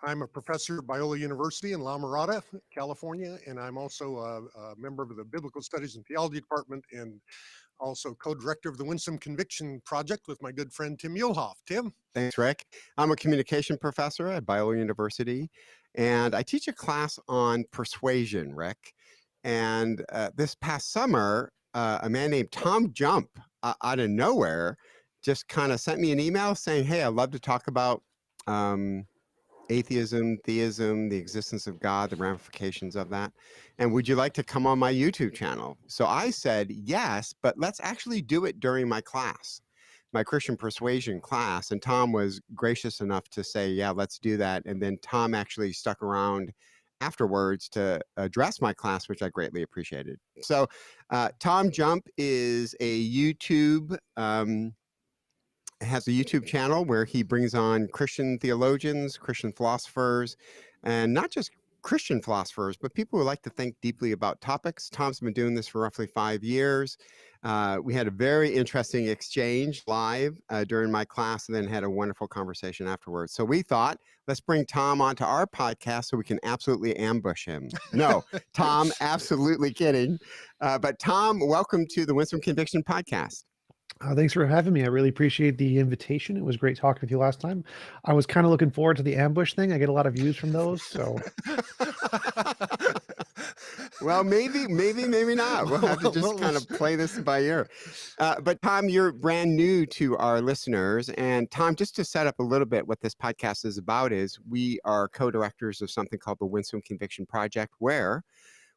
I'm a professor at Biola University in La Mirada, California, and I'm also a member of the Biblical Studies and Theology Department and also co-director of the Winsome Conviction project with my good friend Tim Muehlhoff. Tim? Thanks, Rick. I'm a communication professor at Biola University, and I teach a class on persuasion, Rick. And this past summer, a man named Tom Jump, out of nowhere, just kind of sent me an email saying, hey, I'd love to talk about atheism, theism, the existence of God, the ramifications of that. And would you like to come on my YouTube channel? So I said, yes, but let's actually do it during my class, my Christian persuasion class. And Tom was gracious enough to say, yeah, let's do that. And then Tom actually stuck around afterwards to address my class, which I greatly appreciated. So Tom Jump is a has a YouTube channel where he brings on Christian theologians, Christian philosophers, and not just Christian philosophers, but people who like to think deeply about topics. Tom's been doing this for roughly 5 years. We had a very interesting exchange live during my class and then had a wonderful conversation afterwards. So we thought, let's bring Tom onto our podcast so we can absolutely ambush him. No, Tom, absolutely kidding. But Tom, welcome to the Winsome Conviction podcast. Thanks for having me. I really appreciate the invitation. It was great talking with you last time. I was kind of looking forward to the ambush thing. I get a lot of views from those, so. Well, maybe not. We'll have to just kind of play this by ear. But Tom, you're brand new to our listeners. And Tom, just to set up a little bit what this podcast is about is we are co-directors of something called the Winsome Conviction Project, where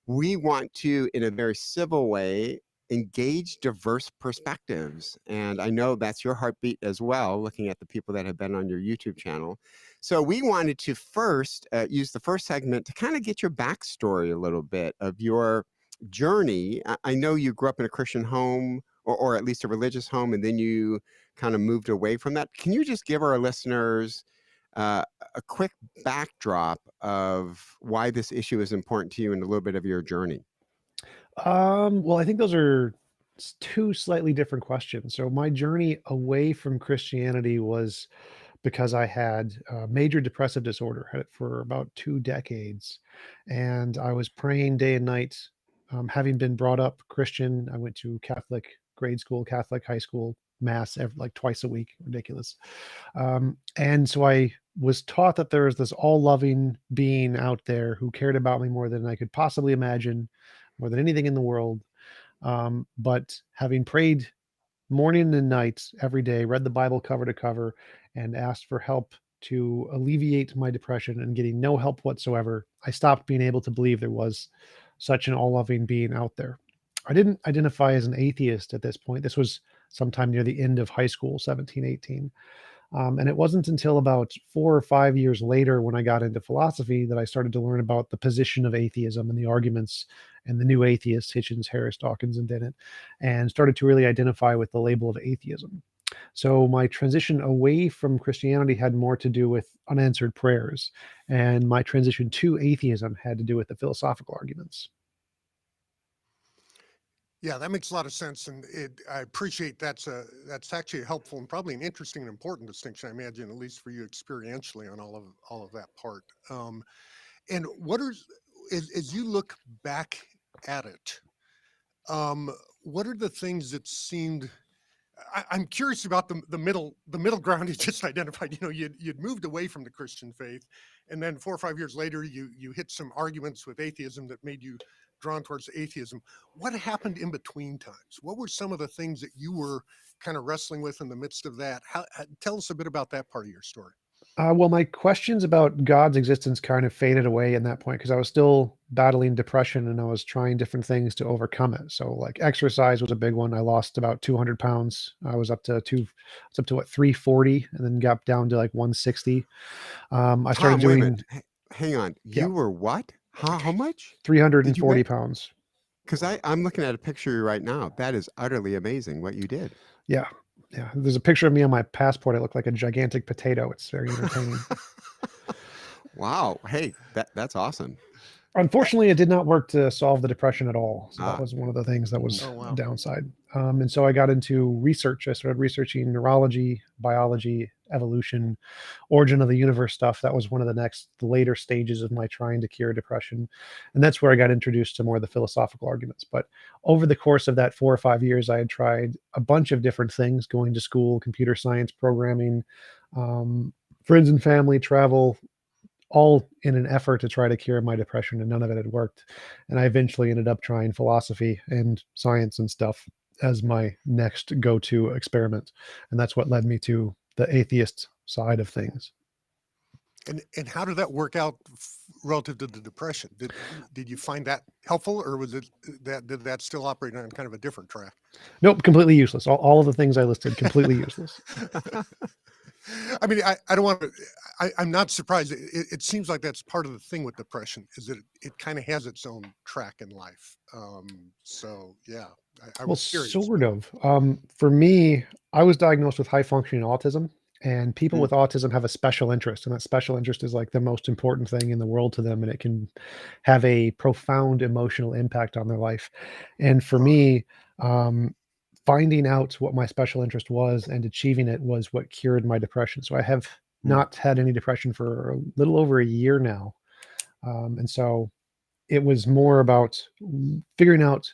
we want to, in a very civil way, engage diverse perspectives. And I know that's your heartbeat as well, looking at the people that have been on your YouTube channel. So we wanted to first use the first segment to kind of get your backstory a little bit of your journey. I know you grew up in a Christian home, or at least a religious home, and then you kind of moved away from that. Can you just give our listeners a quick backdrop of why this issue is important to you and a little bit of your journey? Well, I think those are two slightly different questions. So my journey away from Christianity was because I had major depressive disorder, had it for about 2 decades. And I was praying day and night, having been brought up Christian. I went to Catholic grade school, Catholic high school, mass like twice a week, ridiculous. And so I was taught that there was this all-loving being out there who cared about me more than I could possibly imagine, more than anything in the world. But having prayed morning and night every day, read the Bible cover to cover, and asked for help to alleviate my depression and getting no help whatsoever, I stopped being able to believe there was such an all-loving being out there. I didn't identify as an atheist at this point. This was sometime near the end of high school, 17, 18. And it wasn't until about 4 or 5 years later when I got into philosophy that I started to learn about the position of atheism and the arguments and the new atheists, Hitchens, Harris, Dawkins, and Dennett, and started to really identify with the label of atheism. So my transition away from Christianity had more to do with unanswered prayers, and my transition to atheism had to do with the philosophical arguments. Yeah, that makes a lot of sense, and I appreciate that's actually a helpful and probably an interesting and important distinction, I imagine, at least for you experientially on all of that part. And as you look back at it, what are the things that seemed? I'm curious about the middle ground you just identified. You know, you'd moved away from the Christian faith, and then 4 or 5 years later, you hit some arguments with atheism that made you drawn towards atheism. What happened in between times? What were some of the things that you were kind of wrestling with in the midst of that? Tell us a bit about that part of your story. Well, my questions about God's existence kind of faded away in that point because I was still battling depression and I was trying different things to overcome it. So like exercise was a big one. I lost about 200 pounds. I was up to 340 and then got down to like 160. I started doing, hang on. You were what? How much? 340 pounds. Because I'm looking at a picture right now. That is utterly amazing what you did. Yeah. Yeah. There's a picture of me on my passport. I look like a gigantic potato. It's very entertaining. Wow. Hey, that's awesome. Unfortunately, it did not work to solve the depression at all. So that was one of the things that was a downside. And so I got into research. I started researching neurology, biology, evolution, origin of the universe stuff. That was one of the later stages of my trying to cure depression. And that's where I got introduced to more of the philosophical arguments. But over the course of that 4 or 5 years, I had tried a bunch of different things, going to school, computer science, programming, friends and family, travel, all in an effort to try to cure my depression, and none of it had worked. And I eventually ended up trying philosophy and science and stuff as my next go-to experiment. And that's what led me to the atheist side of things. And how did that work out relative to the depression? Did you find that helpful, or was it did that still operate on kind of a different track? Nope, completely useless. All of the things I listed, completely useless. I mean, I don't want to. I'm not surprised. It seems like that's part of the thing with depression, is that it kind of has its own track in life. So yeah, I Well, was curious. sort of. For me, I was diagnosed with high functioning autism, and people Mm. with autism have a special interest, and that special interest is like the most important thing in the world to them, and it can have a profound emotional impact on their life. And for me, finding out what my special interest was and achieving it was what cured my depression. So I have Mm. not had any depression for a little over a year now. And so it was more about figuring out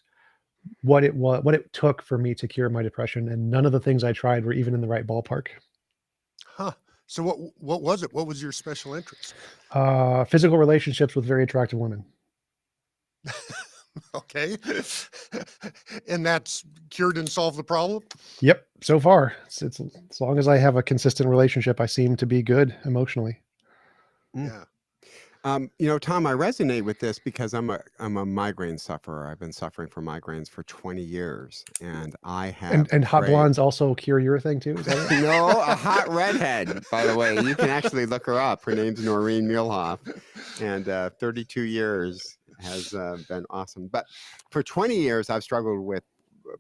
what it took for me to cure my depression, and none of the things I tried were even in the right ballpark. Huh. So what was it? What was your special interest? Physical relationships with very attractive women. Okay. And that's cured and solved the problem? Yep, so far, it's as long as I have a consistent relationship, I seem to be good emotionally. Mm. Yeah. Tom, I resonate with this because I'm a migraine sufferer. I've been suffering from migraines for 20 years, and I have And hot prayed. blondes also cure your thing too, is that it? No, a hot redhead, by the way. You can actually look her up. Her name's Noreen Muehlhoff, and 32 years has been awesome. But for 20 years, I've struggled with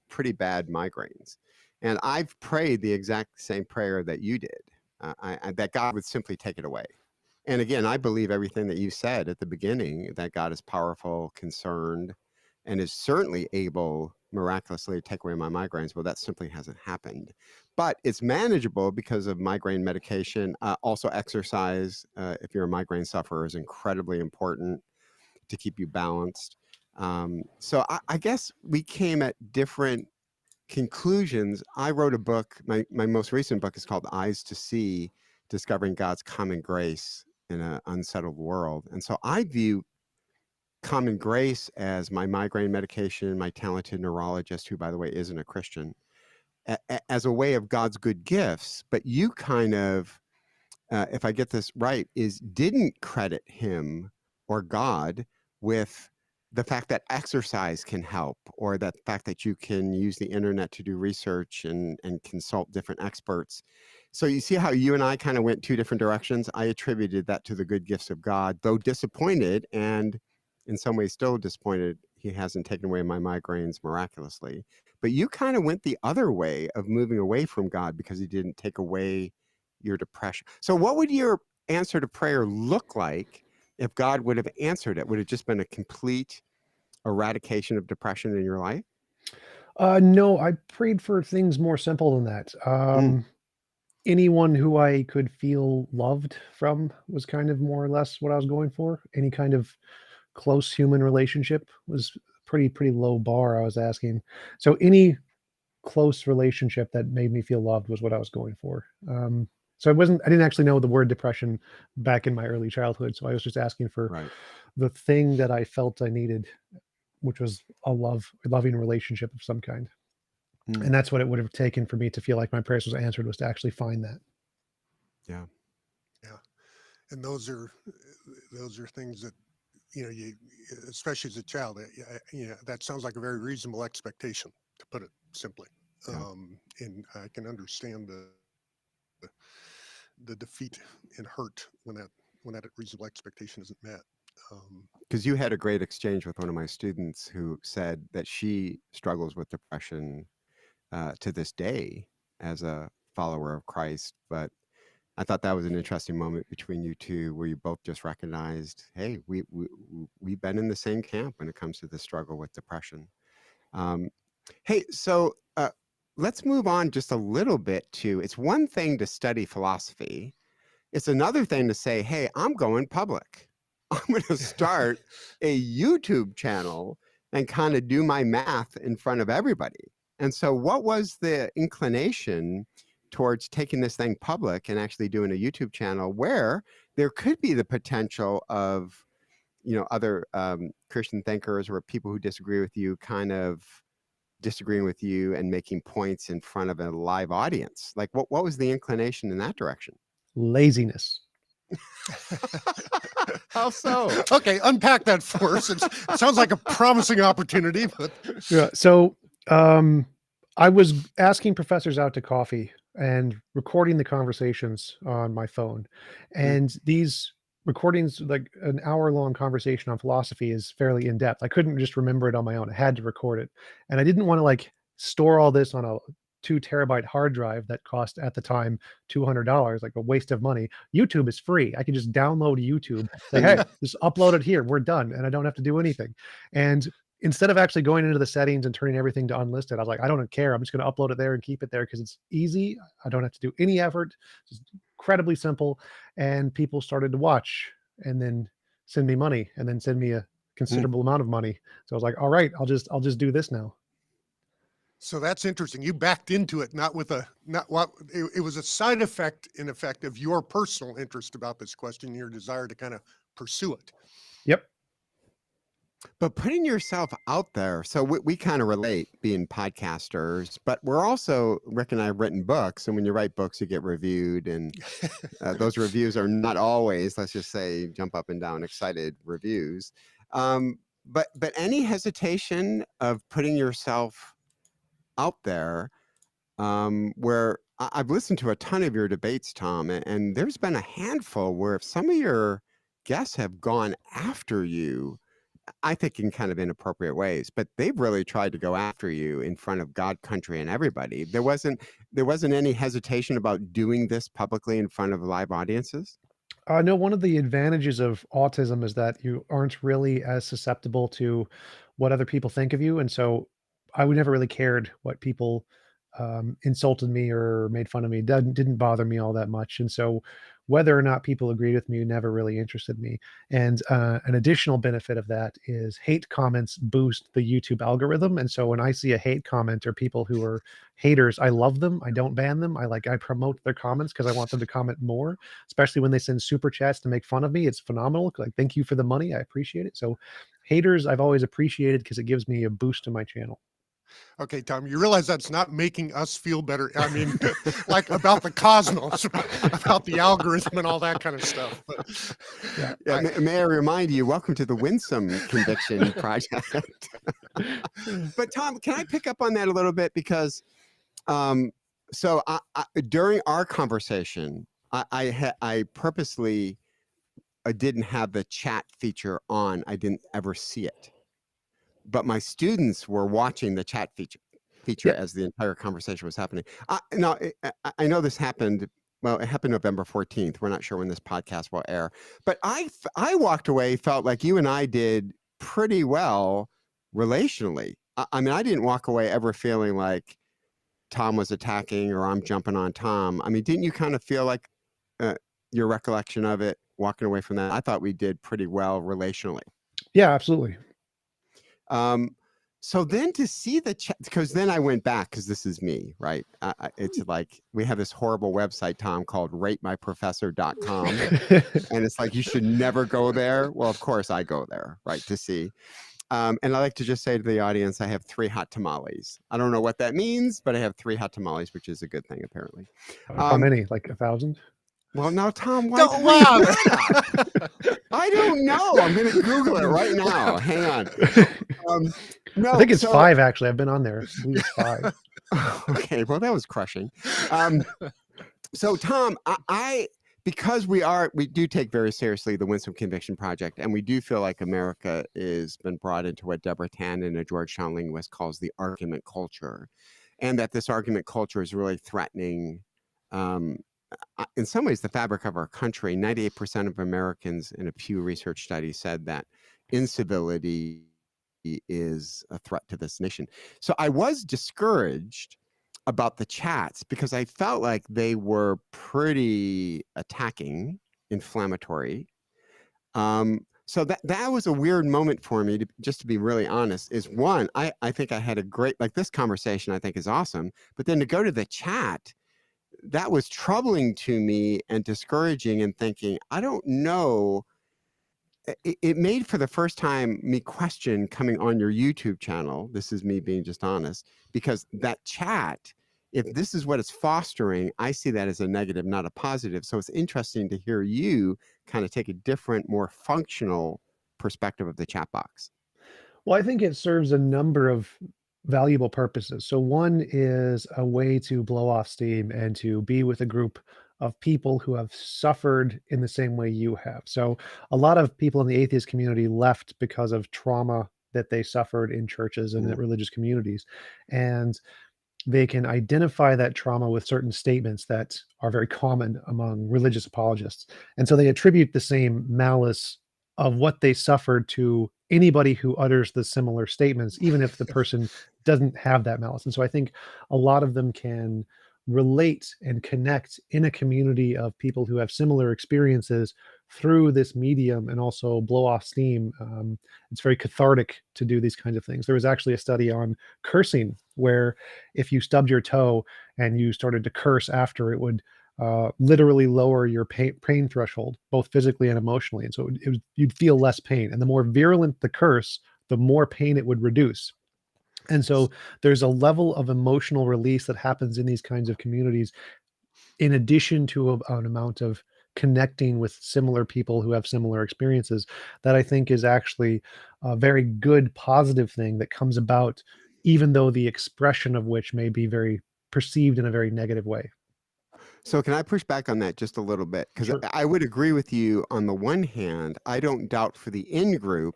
pretty bad migraines, and I've prayed the exact same prayer that you did, that God would simply take it away. And again, I believe everything that you said at the beginning, that God is powerful, concerned, and is certainly able miraculously to take away my migraines. Well, that simply hasn't happened. But it's manageable because of migraine medication. Also, exercise, if you're a migraine sufferer, is incredibly important to keep you balanced. So I guess we came at different conclusions. I wrote a book. My most recent book is called Eyes to See, Discovering God's Common Grace in an Unsettled World. And so I view common grace as my migraine medication, my talented neurologist, who, by the way, isn't a Christian, as a way of God's good gifts. But you kind of, if I get this right, didn't credit him or God with the fact that exercise can help, or that fact that you can use the internet to do research and consult different experts. So you see how you and I kind of went two different directions. I attributed that to the good gifts of God, though disappointed, and in some ways still disappointed he hasn't taken away my migraines miraculously. But you kind of went the other way of moving away from God because he didn't take away your depression. So what would your answer to prayer look like if God would have answered it? Would it just been a complete eradication of depression in your life? No, I prayed for things more simple than that. Mm. Anyone who I could feel loved from was kind of more or less what I was going for. Any kind of close human relationship was pretty low bar I was asking. So any close relationship that made me feel loved was what I was going for. So I didn't actually know the word depression back in my early childhood. So I was just asking for Right. the thing that I felt I needed, which was a loving relationship of some kind. Mm. And that's what it would have taken for me to feel like my prayers was answered, was to actually find that. Yeah. Yeah. And those are things that, you, especially as a child, that sounds like a very reasonable expectation, to put it simply. Yeah. And I can understand the defeat and hurt when that reasonable expectation isn't met. Because you had a great exchange with one of my students who said that she struggles with depression to this day as a follower of Christ. But I thought that was an interesting moment between you two, where you both just recognized, hey, we've been in the same camp when it comes to the struggle with depression. Um, hey, so let's move on just a little bit to, it's one thing to study philosophy. It's another thing to say, hey, I'm going public. I'm going to start a YouTube channel and kind of do my math in front of everybody. And so what was the inclination towards taking this thing public and actually doing a YouTube channel where there could be the potential of, other Christian thinkers or people who disagree with you kind of disagreeing with you and making points in front of a live audience? Like what was the inclination in that direction? Laziness. How so? Okay, unpack that for us. It sounds like a promising opportunity, but Yeah. So I was asking professors out to coffee and recording the conversations on my phone. And these recordings, like an hour-long conversation on philosophy, is fairly in-depth. I couldn't just remember it on my own. I had to record it. And I didn't want to like store all this on a 2 terabyte hard drive that cost at the time $200, like a waste of money. YouTube is free. I can just download YouTube, say, hey, just upload it here. We're done. And I don't have to do anything. And instead of actually going into the settings and turning everything to unlisted, I was like, I don't care. I'm just going to upload it there and keep it there because it's easy. I don't have to do any effort. It's incredibly simple. And people started to watch and then send me money and then send me a considerable amount of money. So I was like, all right, I'll just do this now. so that's interesting. You backed into it, not what it was a side effect, in effect, of your personal interest about this question, your desire to kind of pursue it. Yep. But putting yourself out there, so we kind of relate being podcasters, but we're also, Rick and I have written books, and when you write books, you get reviewed, and those reviews are not always, let's just say, jump up and down, excited reviews. But any hesitation of putting yourself out there, where I've listened to a ton of your debates, Tom, and there's been a handful where if some of your guests have gone after you, I think in kind of inappropriate ways, but they've really tried to go after you in front of God, country, and everybody. There wasn't any hesitation about doing this publicly in front of live audiences? No, one of the advantages of autism is that you aren't really as susceptible to what other people think of you. And so I would never really cared what people insulted me or made fun of me. Didn't bother me all that much. And so whether or not people agreed with me never really interested me. And an additional benefit of that is hate comments boost the YouTube algorithm. And so when I see a hate comment or people who are haters, I love them. I don't ban them. I promote their comments because I want them to comment more, especially when they send super chats to make fun of me. It's phenomenal. Like, thank you for the money. I appreciate it. So haters, I've always appreciated because it gives me a boost to my channel. Okay, Tom, you realize that's not making us feel better. I mean, like about the cosmos, about the algorithm and all that kind of stuff. But, Yeah, may I remind you, welcome to the Winsome Conviction project. But Tom, can I pick up on that a little bit? Because so during our conversation, I purposely didn't have the chat feature on. I didn't ever see it. But my students were watching the chat feature as the entire conversation was happening. Now, I know this happened. Well, it happened November 14th. We're not sure when this podcast will air. But I walked away, felt like you and I did pretty well relationally. I mean, I didn't walk away ever feeling like Tom was attacking or I'm jumping on Tom. I mean, didn't you kind of feel like your recollection of it, walking away from that? I thought we did pretty well relationally. Yeah, absolutely. So then to see the chat, because then I went back, because this is me, right? It's like we have this horrible website, Tom, called ratemyprofessor.com. And it's like, you should never go there. Well, of course I go there, right, to see. And I like to just say to the audience, I have 3 hot tamales. I don't know what that means, but I have 3 hot tamales, which is a good thing, apparently. How many? Like 1,000? Well, now, Tom, why? don't laugh. I don't know. I'm going to Google it right now. Hang on. No, I think it's 5, actually. I've been on there. I believe it's 5. Okay, well, that was crushing. So, Tom, because we do take very seriously the Winsome Conviction Project, and we do feel like America has been brought into what Deborah Tannen, a Georgetown linguist, calls the argument culture, and that this argument culture is really threatening, in some ways, the fabric of our country. 98% of Americans in a Pew Research study said that incivility is a threat to this nation. So I was discouraged about the chats because I felt like they were pretty attacking, inflammatory. So that was a weird moment for me, just to be really honest. Is one, I think I had a great, like, this conversation I think is awesome, but then to go to the chat, that was troubling to me and discouraging, and thinking, I don't know. It made, for the first time, me question coming on your YouTube channel. This is me being just honest, because that chat, if this is what it's fostering, I see that as a negative, not a positive. So it's interesting to hear you kind of take a different, more functional perspective of the chat box. Well, I think it serves a number of valuable purposes. So one is a way to blow off steam and to be with a group of people who have suffered in the same way you have. So a lot of people in the atheist community left because of trauma that they suffered in churches and in Mm. religious communities. And they can identify that trauma with certain statements that are very common among religious apologists. And so they attribute the same malice of what they suffered to anybody who utters the similar statements, even if the person doesn't have that malice. And so I think a lot of them can relate and connect in a community of people who have similar experiences through this medium and also blow off steam. It's very cathartic to do these kinds of things. There was actually a study on cursing where if you stubbed your toe and you started to curse after, it would literally lower your pain threshold, both physically and emotionally. And so you'd feel less pain. And the more virulent the curse, the more pain it would reduce. And so there's a level of emotional release that happens in these kinds of communities, in addition to an amount of connecting with similar people who have similar experiences, that I think is actually a very good, positive thing that comes about, even though the expression of which may be very perceived in a very negative way. So can I push back on that just a little bit? Because Sure. I would agree with you on the one hand. I don't doubt for the in-group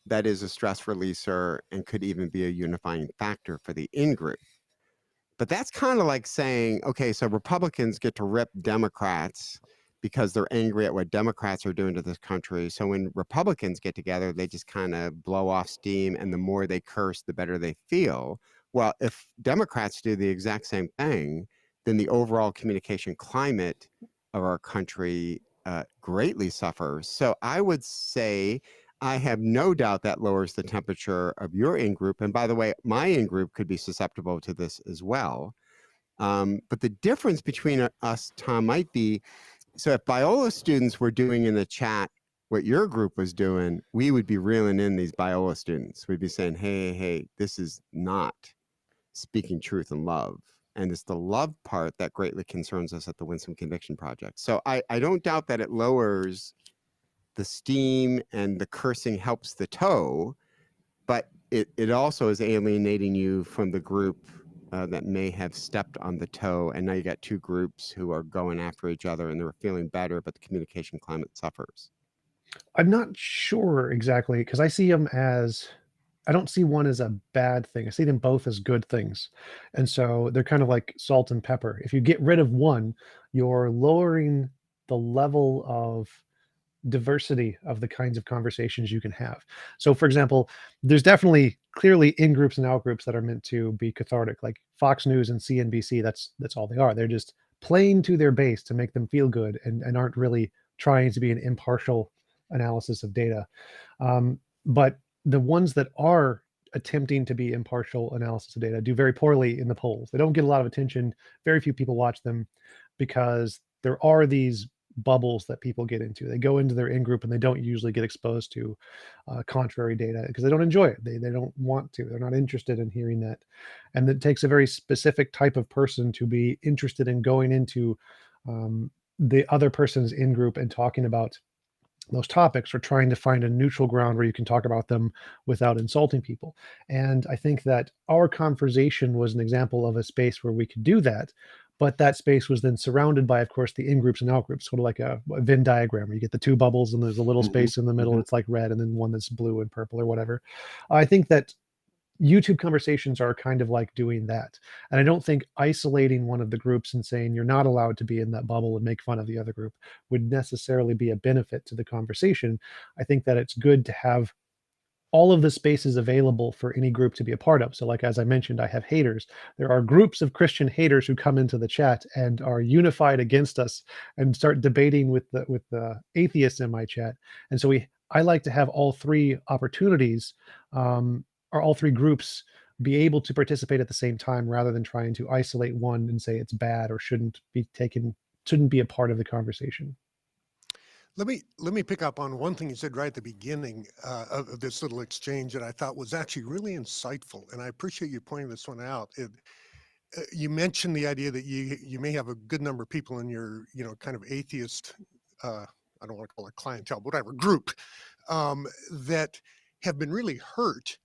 that is a stress releaser and could even be a unifying factor for the in-group. But that's kind of like saying, okay, so Republicans get to rip Democrats because they're angry at what Democrats are doing to this country. So when Republicans get together, they just kind of blow off steam, and the more they curse, the better they feel. Well, if Democrats do the exact same thing, then the overall communication climate of our country greatly suffers. So I would say I have no doubt that lowers the temperature of your in-group. And by the way, my in-group could be susceptible to this as well. But the difference between us, Tom, might be, so if Biola students were doing in the chat what your group was doing, we would be reeling in these Biola students. We'd be saying, hey, this is not speaking truth and love. And it's the love part that greatly concerns us at the Winsome Conviction Project. So I don't doubt that it lowers the steam and the cursing helps the toe, but it also is alienating you from the group that may have stepped on the toe. And now you got two groups who are going after each other and they're feeling better, but the communication climate suffers. I'm not sure exactly, because I don't see one as a bad thing. I see them both as good things. And so they're kind of like salt and pepper. If you get rid of one, you're lowering the level of diversity of the kinds of conversations you can have. So for example, there's definitely clearly in groups and out groups that are meant to be cathartic, like Fox News and CNBC. That's all they are. They're just playing to their base to make them feel good, and aren't really trying to be an impartial analysis of data. But the ones that are attempting to be impartial analysis of data do very poorly in the polls. They don't get a lot of attention. Very few people watch them because there are these bubbles that people get into. They go into their in-group and they don't usually get exposed to contrary data because they don't enjoy it. They don't want to. They're not interested in hearing that. And it takes a very specific type of person to be interested in going into the other person's in-group and talking about those topics, or trying to find a neutral ground where you can talk about them without insulting people. And I think that our conversation was an example of a space where we could do that. But that space was then surrounded by, of course, the in groups and out groups, sort of like a Venn diagram where you get the two bubbles and there's a little space in the middle that's like red, and then one that's blue and purple or whatever. I think that YouTube conversations are kind of like doing that. And I don't think isolating one of the groups and saying you're not allowed to be in that bubble and make fun of the other group would necessarily be a benefit to the conversation. I think that it's good to have all of the spaces available for any group to be a part of. So like, as I mentioned, I have haters. There are groups of Christian haters who come into the chat and are unified against us and start debating with the atheists in my chat. And so I like to have all three opportunities, or all three groups, be able to participate at the same time, rather than trying to isolate one and say it's bad or shouldn't be a part of the conversation. Let me pick up on one thing you said right at the beginning of this little exchange that I thought was actually really insightful, and I appreciate you pointing this one out. You mentioned the idea that you may have a good number of people in your kind of atheist, I don't want to call it clientele, whatever group, that have been really hurt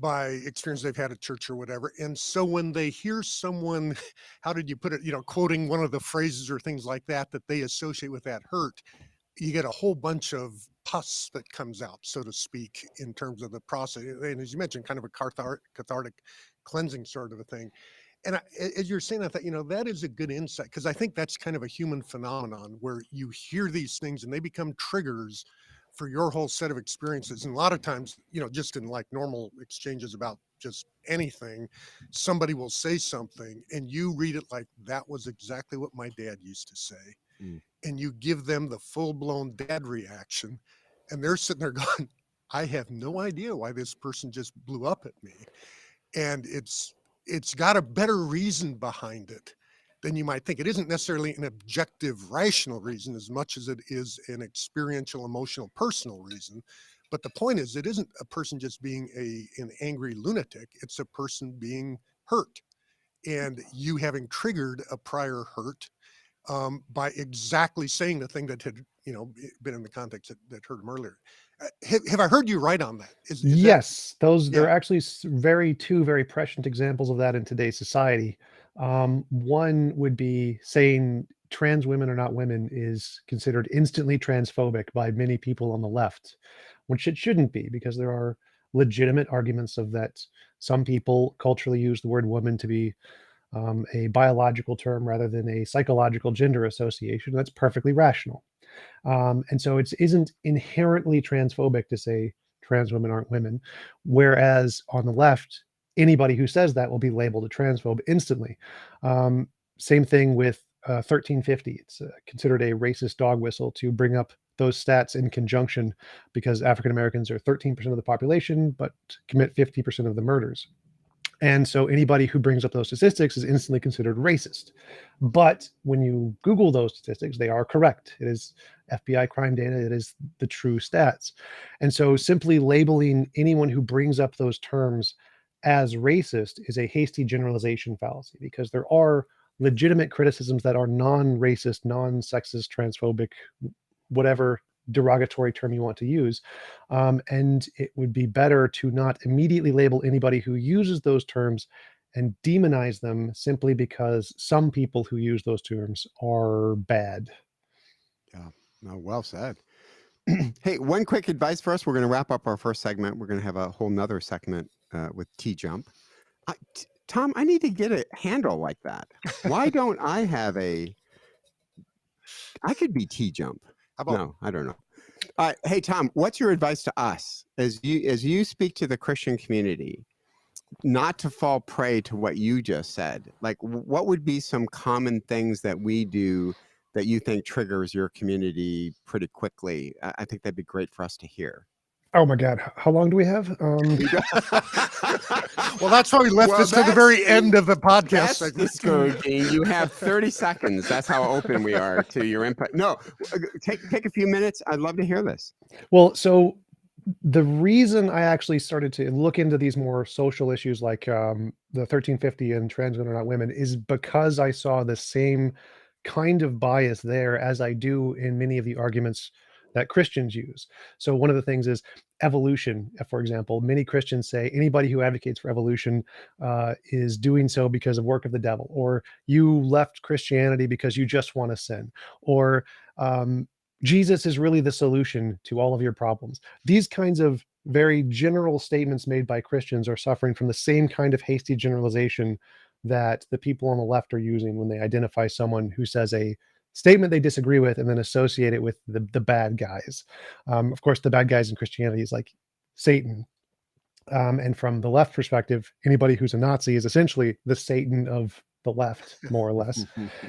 by experience they've had at church or whatever. And so when they hear someone, how did you put it, quoting one of the phrases or things like that they associate with that hurt, you get a whole bunch of pus that comes out, so to speak, in terms of the process. And as you mentioned, kind of a cathartic cleansing sort of a thing. And as you're saying, I thought, that is a good insight, because I think that's kind of a human phenomenon where you hear these things and they become triggers for your whole set of experiences. And a lot of times, just in like normal exchanges about just anything, somebody will say something and you read it like that was exactly what my dad used to say. Mm. And you give them the full-blown dad reaction, and they're sitting there going, I have no idea why this person just blew up at me. And it's got a better reason behind it than you might think. It isn't necessarily an objective, rational reason as much as it is an experiential, emotional, personal reason. But the point is, it isn't a person just being an angry lunatic. It's a person being hurt, and you having triggered a prior hurt by exactly saying the thing that had been in the context that hurt him earlier. Have I heard you right on that? Is that, Yes, yeah. they're actually two very prescient examples of that in today's society. One would be saying trans women are not women is considered instantly transphobic by many people on the left, which it shouldn't be, because there are legitimate arguments of that. Some people culturally use the word woman to be a biological term rather than a psychological gender association. That's perfectly rational. And so it isn't inherently transphobic to say trans women aren't women. Whereas on the left, anybody who says that will be labeled a transphobe instantly. Same thing with 1350. It's considered a racist dog whistle to bring up those stats in conjunction, because African Americans are 13% of the population, but commit 50% of the murders. And so anybody who brings up those statistics is instantly considered racist. But when you Google those statistics, they are correct. It is FBI crime data. It is the true stats. And so simply labeling anyone who brings up those terms as racist is a hasty generalization fallacy, because there are legitimate criticisms that are non-racist, non-sexist, transphobic, whatever derogatory term you want to use. And it would be better to not immediately label anybody who uses those terms and demonize them simply because some people who use those terms are bad. Yeah, no, well said. Hey, one quick advice for us. We're going to wrap up our first segment. We're going to have a whole nother segment with T-Jump. Tom, I need to get a handle like that. Why don't I have I could be T-Jump. No, I don't know. Hey, Tom, what's your advice to us as you speak to the Christian community, not to fall prey to what you just said? Like, what would be some common things that we do that you think triggers your community pretty quickly? I think that'd be great for us to hear. Oh my God. How long do we have? Well, that's why we left this to the very end of the podcast. That's discouraging. You have 30 seconds. That's how open we are to your input. No, take a few minutes. I'd love to hear this. Well, so the reason I actually started to look into these more social issues like the 1350 and trans women are not women is because I saw the same kind of bias there as I do in many of the arguments that Christians use. So one of the things is evolution, for example. Many Christians say anybody who advocates for evolution is doing so because of work of the devil, or you left Christianity because you just want to sin, or Jesus is really the solution to all of your problems. These kinds of very general statements made by Christians are suffering from the same kind of hasty generalization that the people on the left are using when they identify someone who says a statement they disagree with and then associate it with the bad guys. Of course, the bad guys in Christianity is like Satan And from the left perspective, anybody who's a Nazi is essentially the Satan of the left, more or less.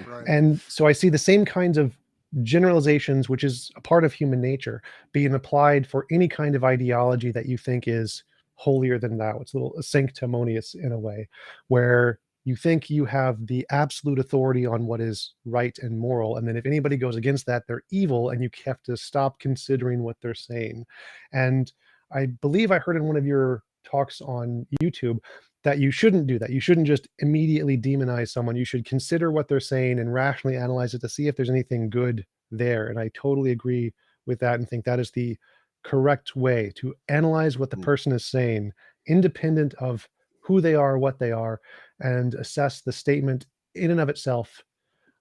Right. And so I see the same kinds of generalizations, which is a part of human nature, being applied for any kind of ideology that you think is holier than thou. It's a little sanctimonious in a way, where you think you have the absolute authority on what is right and moral. And then if anybody goes against that, they're evil, and you have to stop considering what they're saying. And I believe I heard in one of your talks on YouTube that you shouldn't do that. You shouldn't just immediately demonize someone. You should consider what they're saying and rationally analyze it to see if there's anything good there. And I totally agree with that and think that is the correct way to analyze what the person is saying, independent of who they are, what they are, and assess the statement in and of itself,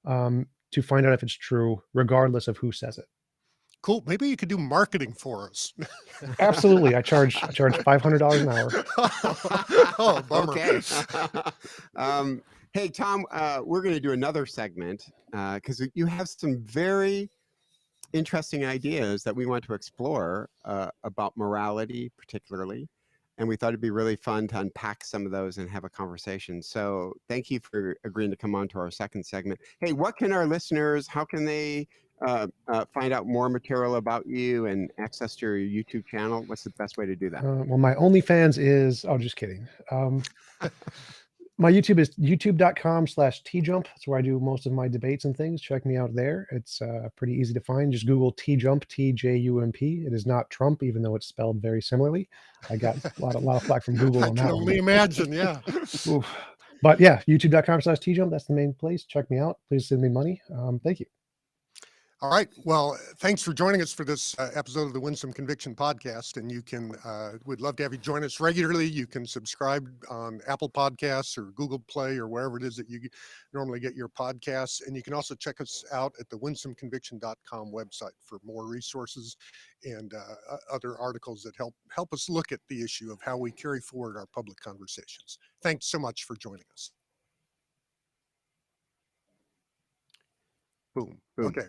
to find out if it's true, regardless of who says it. Cool. Maybe you could do marketing for us. Absolutely. I charge $500 an hour. Oh, bummer. Okay. Hey, Tom, we're going to do another segment because you have some very interesting ideas that we want to explore about morality, particularly. And we thought it'd be really fun to unpack some of those and have a conversation. So thank you for agreeing to come on to our second segment. Hey, what can our listeners, how can they find out more material about you and access to your YouTube channel? What's the best way to do that? Well, my OnlyFans is, oh, just kidding. My YouTube is youtube.com/tjump. That's where I do most of my debates and things. Check me out there. It's pretty easy to find. Just Google TJump, TJUMP. It is not Trump, even though it's spelled very similarly. I got a lot of flack from Google I on can that only one. imagine. Yeah. Oof. But yeah, youtube.com/tjump. That's the main place. Check me out. Please send me money. Thank you. All right. Well, thanks for joining us for this episode of the Winsome Conviction podcast. And you can, we'd love to have you join us regularly. You can subscribe on Apple Podcasts or Google Play or wherever it is that you normally get your podcasts. And you can also check us out at the winsomeconviction.com website for more resources and other articles that help us look at the issue of how we carry forward our public conversations. Thanks so much for joining us. Boom. Boom. Okay.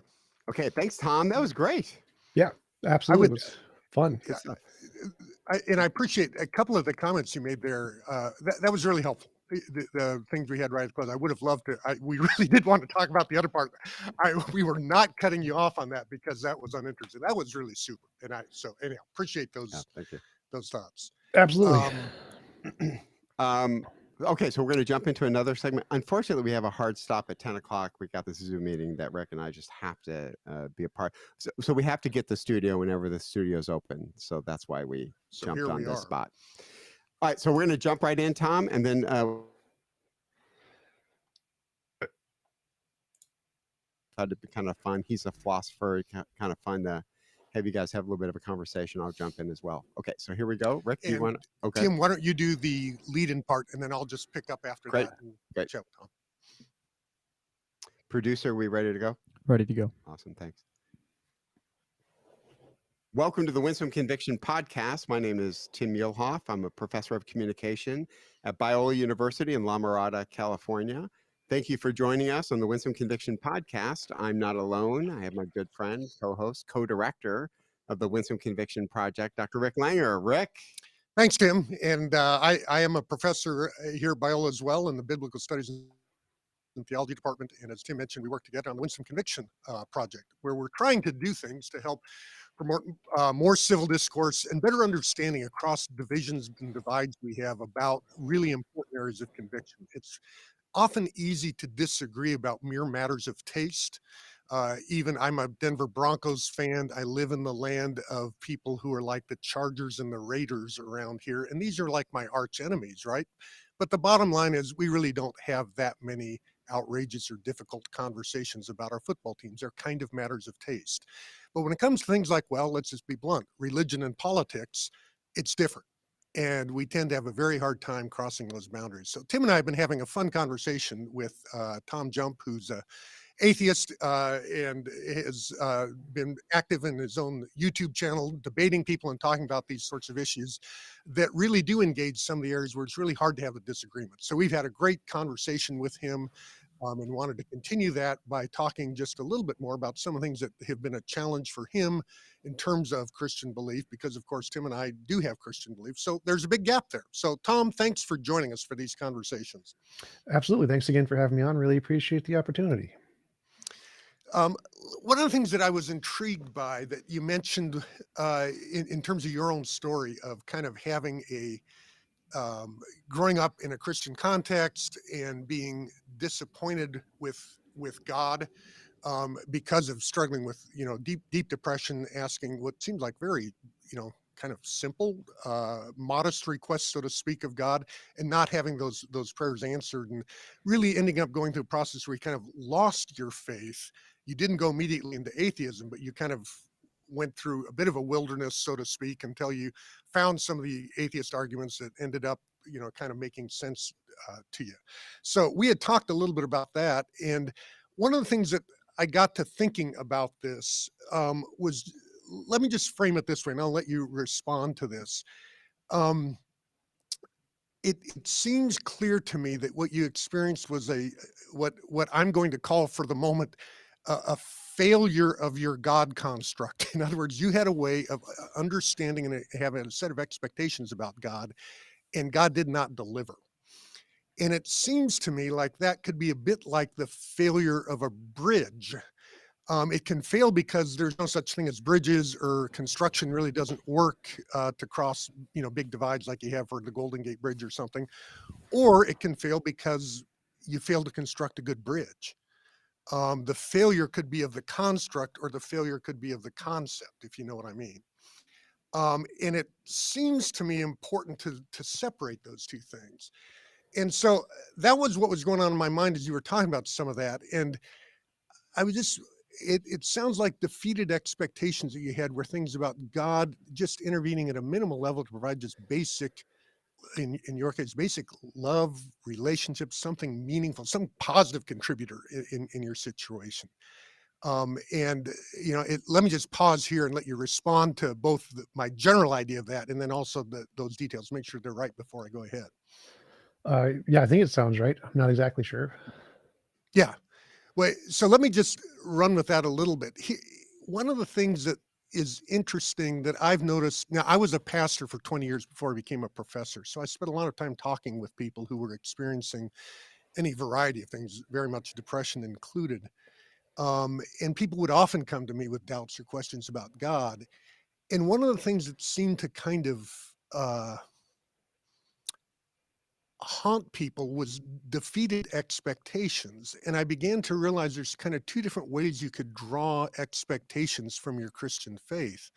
Okay, thanks, Tom. That was great. Yeah, absolutely. It would- was fun. Good stuff. I appreciate a couple of the comments you made there. That was really helpful. The things we had right at the close. I would have loved to. We really did want to talk about the other part. We were not cutting you off on that because that was uninteresting. That was really super. So anyhow, appreciate Yeah, those thank you. thoughts. Absolutely. Okay, so we're going to jump into another segment. Unfortunately, we have a hard stop at 10 o'clock. We got this Zoom meeting that Rick and I just have to be a part. So we have to get the studio whenever the studio's open. So that's why we jumped here on we this are. spot. All right, so we're going to jump right in, Tom, and then thought it'd be kind of fun. He's a philosopher. Kind of fun to have you guys have a little bit of a conversation. I'll jump in as well. Okay, so here we go. Rick, do you And want to? Okay. Tim, why don't you do the lead-in part, and then I'll just pick up after Great. that. And Great. chat with Tom. Producer, are we ready to go? Ready to go. Awesome, thanks. Welcome to the Winsome Conviction podcast. My name is Tim Muehlhoff. I'm a professor of communication at Biola University in La Mirada, California. Thank you for joining us on the Winsome Conviction podcast. I'm not alone. I have my good friend, co-host, co-director of the Winsome Conviction Project, Dr. Rick Langer. Rick. Thanks, Tim. And I am a professor here at Biola as well in the Biblical Studies and Theology Department. And as Tim mentioned, we work together on the Winsome Conviction Project, where we're trying to do things to help promote more civil discourse and better understanding across divisions and divides we have about really important areas of conviction. It's often easy to disagree about mere matters of taste. Even I'm a Denver Broncos fan. I live in the land of people who are like the Chargers and the Raiders around here. And these are like my arch enemies, right? But the bottom line is we really don't have that many outrageous or difficult conversations about our football teams. They're kind of matters of taste. But when it comes to things like, well, let's just be blunt, religion and politics, it's different. And we tend to have a very hard time crossing those boundaries. So Tim and I have been having a fun conversation with Tom Jump, who's a atheist and has been active in his own YouTube channel, debating people and talking about these sorts of issues that really do engage some of the areas where it's really hard to have a disagreement. So we've had a great conversation with him and wanted to continue that by talking just a little bit more about some of the things that have been a challenge for him in terms of Christian belief, because of course, Tim and I do have Christian belief. So there's a big gap there. So Tom, thanks for joining us for these conversations. Absolutely. Thanks again for having me on. Really appreciate the opportunity. Um, One of the things that I was intrigued by that you mentioned in terms of your own story of kind of having growing up in a Christian context and being disappointed with God because of struggling with deep depression, asking what seemed like very kind of simple, modest requests, so to speak, of God, and not having those prayers answered, and really ending up going through a process where you kind of lost your faith. You didn't go immediately into atheism, but you kind of went through a bit of a wilderness, so to speak, until you found some of the atheist arguments that ended up, kind of making sense to you. So we had talked a little bit about that, and one of the things that I got to thinking about this was, let me just frame it this way, and I'll let you respond to this. Um, it seems clear to me that what you experienced was what I'm going to call for the moment a failure of your God construct. In other words, you had a way of understanding and having a set of expectations about God, and God did not deliver. And it seems to me like that could be a bit like the failure of a bridge. It can fail because there's no such thing as bridges, or construction really doesn't work to cross, big divides like you have for the Golden Gate Bridge or something. Or it can fail because you fail to construct a good bridge. The failure could be of the construct, or the failure could be of the concept, if you know what I mean. And it seems to me important to separate those two things. And so that was what was going on in my mind as you were talking about some of that. And I was just, it sounds like defeated expectations that you had were things about God just intervening at a minimal level to provide just basic, in your case, basic love, relationships, something meaningful, some positive contributor in your situation. And let me just pause here and let you respond to both my general idea of that, and then also those details. Make sure they're right before I go ahead. Yeah, I think it sounds right. I'm not exactly sure. Yeah. Wait, so let me just run with that a little bit. One of the things that is interesting that I've noticed, now I was a pastor for 20 years before I became a professor. So I spent a lot of time talking with people who were experiencing any variety of things, very much depression included. And people would often come to me with doubts or questions about God. And one of the things that seemed to kind of haunt people was defeated expectations. And I began to realize there's kind of two different ways you could draw expectations from your Christian faith.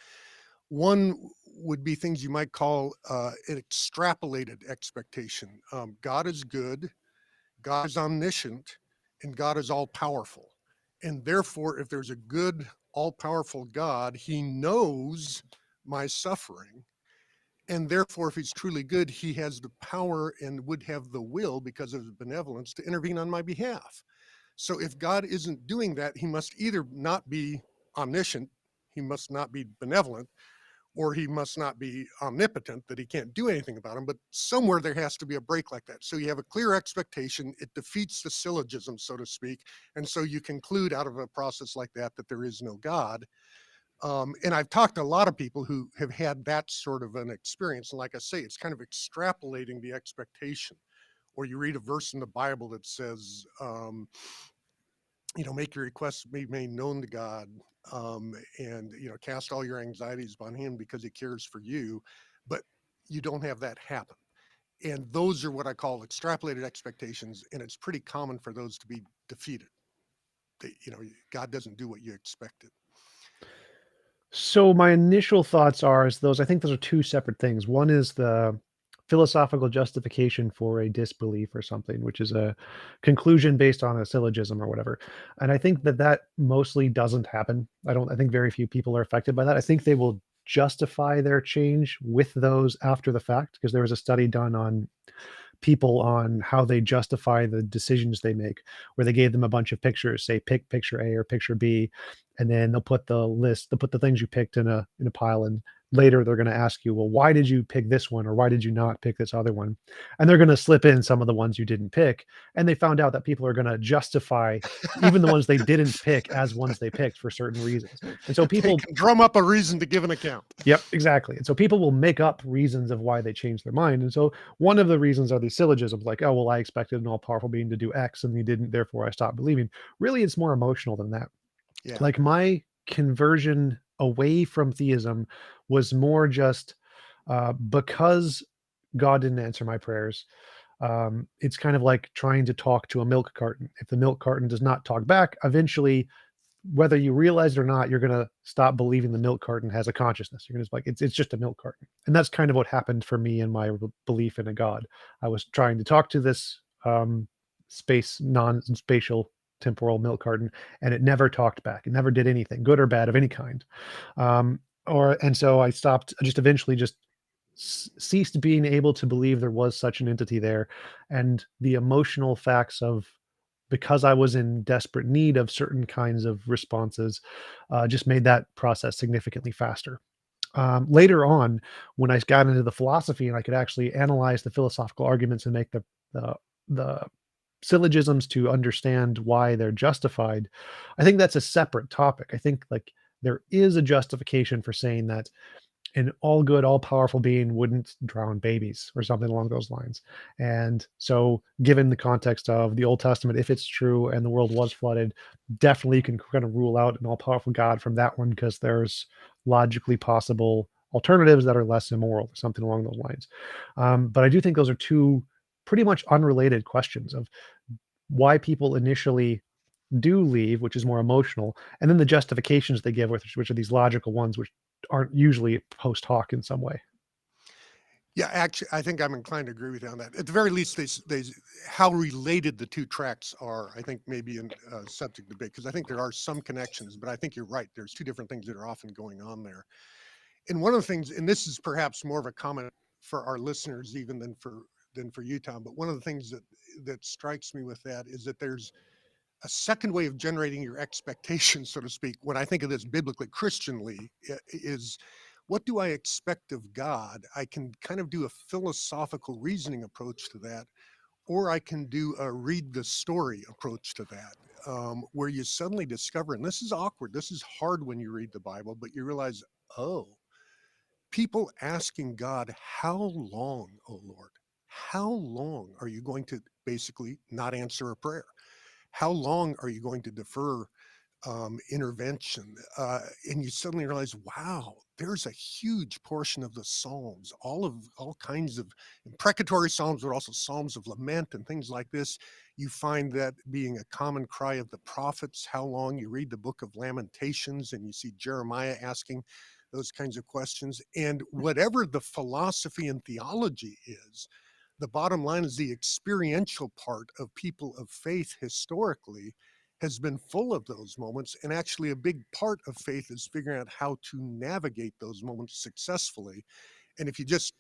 One would be things you might call an extrapolated expectation. God is good, God is omniscient, and God is all powerful. And therefore, if there's a good, all powerful God, he knows my suffering. And therefore, if he's truly good, he has the power and would have the will, because of his benevolence, to intervene on my behalf. So if God isn't doing that, he must either not be omniscient, he must not be benevolent, or he must not be omnipotent, that he can't do anything about him. But somewhere there has to be a break like that. So you have a clear expectation, it defeats the syllogism, so to speak. And so you conclude out of a process like that there is no God. And I've talked to a lot of people who have had that sort of an experience. And like I say, it's kind of extrapolating the expectation. Or you read a verse in the Bible that says, make your requests be made known to God, and, cast all your anxieties upon him because he cares for you. But you don't have that happen. And those are what I call extrapolated expectations. And it's pretty common for those to be defeated. God doesn't do what you expected. So my initial thoughts are is those I think those are two separate things. One is the philosophical justification for a disbelief or something, which is a conclusion based on a syllogism or whatever. And I think that mostly doesn't happen. I think very few people are affected by that. I think they will justify their change with those after the fact, because there was a study done on people on how they justify the decisions they make, where they gave them a bunch of pictures, say pick picture A or picture B, and then they'll put the things you picked in a pile, and later they're going to ask you, well, why did you pick this one, or why did you not pick this other one? And they're going to slip in some of the ones you didn't pick, and they found out that people are going to justify even the ones they didn't pick as ones they picked for certain reasons. And so They people can drum up a reason to give an account. Yep, exactly. And so people will make up reasons of why they change their mind. And so one of the reasons are these syllogisms like, oh, well, I expected an all powerful being to do X and he didn't, therefore I stopped believing. Really, it's more emotional than that. Yeah. Like my conversion away from theism was more just because God didn't answer my prayers. It's kind of like trying to talk to a milk carton. If the milk carton does not talk back, eventually, whether you realize it or not, you're going to stop believing the milk carton has a consciousness. You're going to like, it's just a milk carton. And that's kind of what happened for me in my belief in a God. I was trying to talk to this non-spatial temporal milk carton, and it never talked back. It never did anything, good or bad, of any kind. And so I stopped, I just eventually just ceased being able to believe there was such an entity there. And the emotional facts of, because I was in desperate need of certain kinds of responses, just made that process significantly faster. Later on, when I got into the philosophy and I could actually analyze the philosophical arguments and make the syllogisms to understand why they're justified, I think that's a separate topic. I think like there is a justification for saying that an all good, all powerful being wouldn't drown babies or something along those lines. And so, given the context of the Old Testament, if it's true and the world was flooded, definitely you can kind of rule out an all powerful God from that one because there's logically possible alternatives that are less immoral or something along those lines. But I do think those are two pretty much unrelated questions of why people initially do leave, which is more emotional, and then the justifications they give, which are these logical ones, which aren't usually post hoc in some way. Yeah, actually, I think I'm inclined to agree with you on that. At the very least, they how related the two tracks are, I think, maybe in subject debate, because I think there are some connections, but I think you're right. There's two different things that are often going on there. And one of the things, and this is perhaps more of a comment for our listeners even than for you, Tom, but one of the things that strikes me with that is that there's a second way of generating your expectations, so to speak, when I think of this biblically, Christianly, is what do I expect of God? I can kind of do a philosophical reasoning approach to that, or I can do a read the story approach to that, where you suddenly discover, and this is awkward, this is hard when you read the Bible, but you realize, oh, people asking God, how long, oh Lord? How long are you going to basically not answer a prayer? How long are you going to defer intervention? And you suddenly realize, wow, there's a huge portion of the Psalms, all kinds of imprecatory Psalms, but also Psalms of lament and things like this. You find that being a common cry of the prophets. How long? You read the book of Lamentations and you see Jeremiah asking those kinds of questions. And whatever the philosophy and theology is, the bottom line is the experiential part of people of faith historically has been full of those moments. And actually, a big part of faith is figuring out how to navigate those moments successfully. And if you just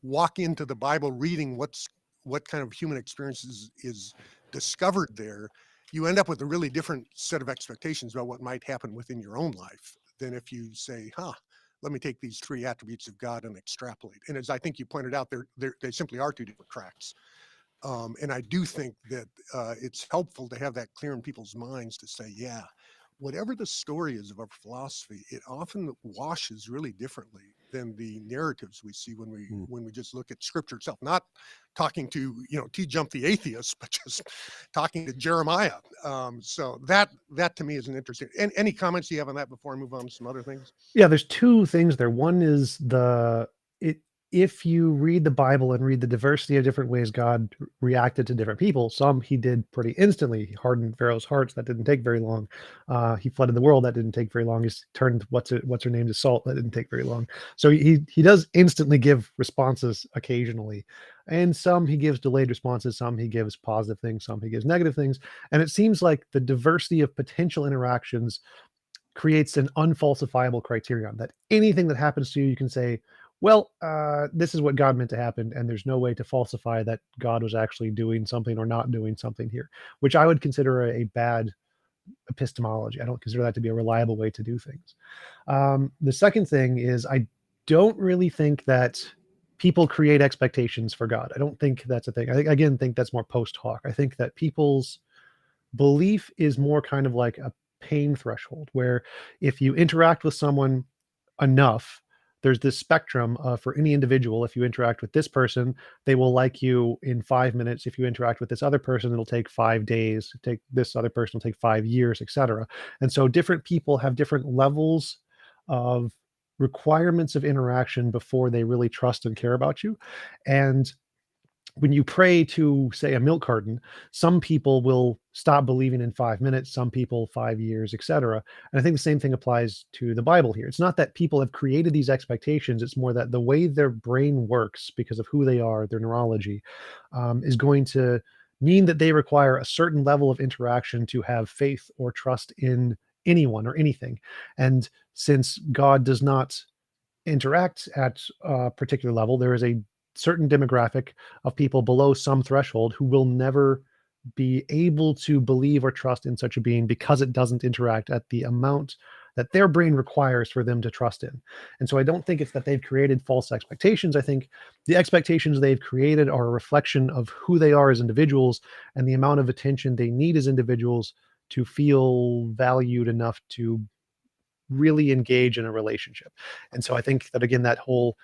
walk into the Bible reading what kind of human experience is discovered there, you end up with a really different set of expectations about what might happen within your own life than if you say, let me take these three attributes of God and extrapolate. And as I think you pointed out, they simply are two different tracks. And I do think that it's helpful to have that clear in people's minds to say, yeah, whatever the story is of our philosophy, it often washes really differently than the narratives we see when we just look at scripture itself. Not talking to T-Jump the atheist, but just talking to Jeremiah. So that to me is an interesting. And any comments you have on that before I move on to some other things? Yeah, there's two things there. One is if you read the Bible and read the diversity of different ways God reacted to different people, some he did pretty instantly. He hardened Pharaoh's hearts. That didn't take very long. He flooded the world. That didn't take very long. He's turned what's her name to salt. That didn't take very long. So he does instantly give responses occasionally, and some he gives delayed responses. Some he gives positive things. Some he gives negative things. And it seems like the diversity of potential interactions creates an unfalsifiable criterion that anything that happens to you, you can say, well, this is what God meant to happen, and there's no way to falsify that God was actually doing something or not doing something here, which I would consider a bad epistemology. I don't consider that to be a reliable way to do things. The second thing is I don't really think that people create expectations for God. I don't think that's a thing. Think that's more post hoc. I think that people's belief is more kind of like a pain threshold where if you interact with someone enough, there's this spectrum for any individual. If you interact with this person, they will like you in 5 minutes. If you interact with this other person, it'll take 5 days. Take this other person will take 5 years, etc. And so different people have different levels of requirements of interaction before they really trust and care about you. And when you pray to, say, a milk carton, some people will stop believing in 5 minutes, some people 5 years, etc. And I think the same thing applies to the Bible here. It's not that people have created these expectations, it's more that the way their brain works because of who they are, their neurology, is going to mean that they require a certain level of interaction to have faith or trust in anyone or anything. And since God does not interact at a particular level, there is a certain demographic of people below some threshold who will never be able to believe or trust in such a being because it doesn't interact at the amount that their brain requires for them to trust in. And so I don't think it's that they've created false expectations. I think the expectations they've created are a reflection of who they are as individuals and the amount of attention they need as individuals to feel valued enough to really engage in a relationship. And so I think that again, that whole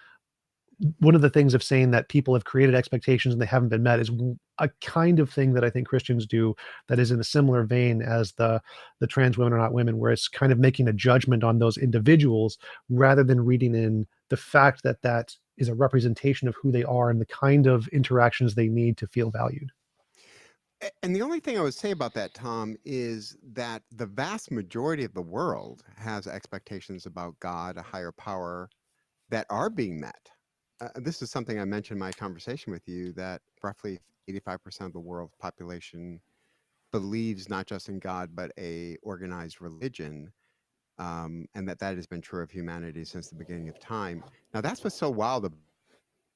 one of the things of saying that people have created expectations and they haven't been met is a kind of thing that I think Christians do that is in a similar vein as the trans women are not women, where it's kind of making a judgment on those individuals rather than reading in the fact that that is a representation of who they are and the kind of interactions they need to feel valued. And the only thing I would say about that, Tom, is that the vast majority of the world has expectations about God, a higher power, that are being met. This is something I mentioned in my conversation with you, that roughly 85% of the world's population believes not just in God, but a organized religion, and that has been true of humanity since the beginning of time. Now, that's what's so wild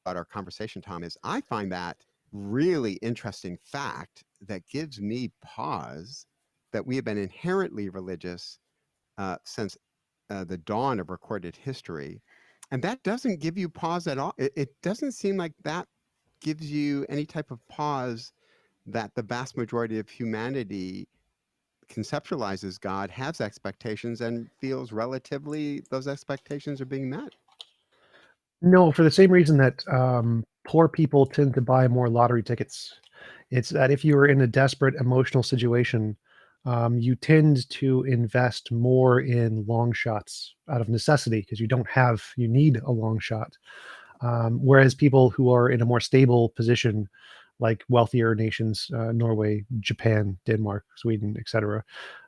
about our conversation, Tom, is I find that really interesting fact that gives me pause that we have been inherently religious since the dawn of recorded history. And that doesn't give you pause at all. It doesn't seem like that gives you any type of pause that the vast majority of humanity conceptualizes God, has expectations, and feels relatively those expectations are being met. No, for the same reason that poor people tend to buy more lottery tickets. It's that if you are in a desperate emotional situation, you tend to invest more in long shots out of necessity because you need a long shot. Whereas people who are in a more stable position, like wealthier nations, Norway, Japan, Denmark, Sweden, etc.,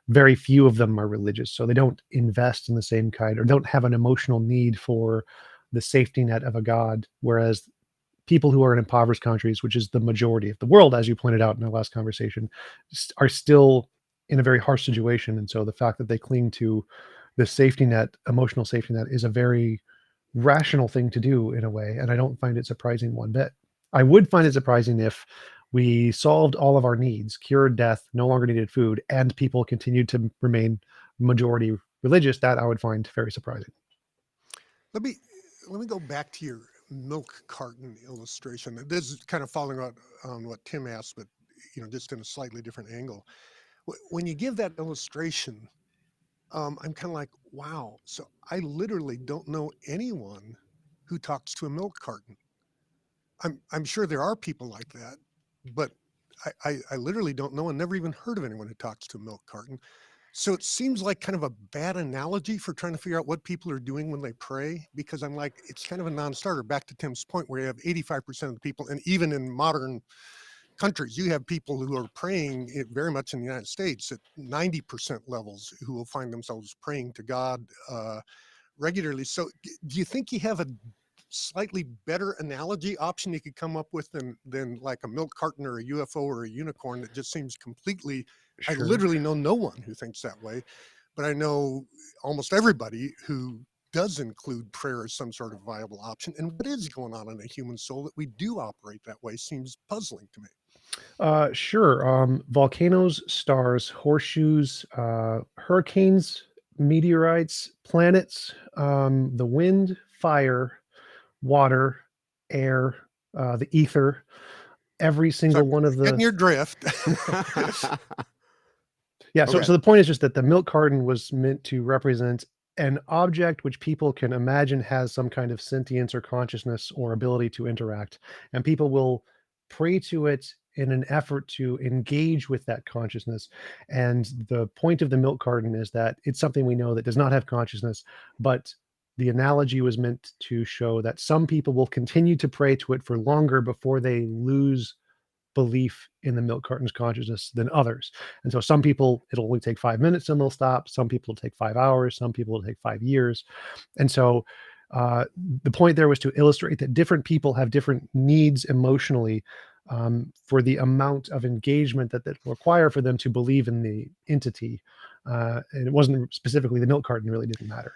very few of them are religious. So they don't invest in the same kind or don't have an emotional need for the safety net of a God. Whereas people who are in impoverished countries, which is the majority of the world, as you pointed out in our last conversation, are still in a very harsh situation. And so the fact that they cling to the safety net, emotional safety net, is a very rational thing to do in a way. And I don't find it surprising one bit. I would find it surprising if we solved all of our needs, cured death, no longer needed food, and people continued to remain majority religious. That I would find very surprising. Let me go back to your milk carton illustration. This is kind of following on what Tim asked, but just in a slightly different angle. When you give that illustration, I'm kind of like, wow. So I literally don't know anyone who talks to a milk carton. I'm sure there are people like that, but I literally don't know and never even heard of anyone who talks to a milk carton. So it seems like kind of a bad analogy for trying to figure out what people are doing when they pray, because I'm like, it's kind of a non-starter. Back to Tim's point, where you have 85% of the people, and even in modern countries, you have people who are praying very much in the United States at 90% levels, who will find themselves praying to God regularly. So do you think you have a slightly better analogy option you could come up with than like a milk carton or a UFO or a unicorn that just seems completely, I Sure. literally know no one who thinks that way, but I know almost everybody who does include prayer as some sort of viable option. And what is going on in a human soul that we do operate that way seems puzzling to me. Sure. Volcanoes, stars, horseshoes, hurricanes, meteorites, planets, the wind, fire, water, air, the ether, every So single one of getting the your drift. yeah. So Okay. so the point is just that the milk carton was meant to represent an object which people can imagine has some kind of sentience or consciousness or ability to interact, and people will pray to it in an effort to engage with that consciousness. And the point of the milk carton is that it's something we know that does not have consciousness, but the analogy was meant to show that some people will continue to pray to it for longer before they lose belief in the milk carton's consciousness than others. And so some people, it'll only take 5 minutes and they'll stop. Some people will take 5 hours. Some people will take 5 years. And so uh, the point there was to illustrate that different people have different needs emotionally, for the amount of engagement that require for them to believe in the entity. And it wasn't specifically the milk carton, really didn't matter.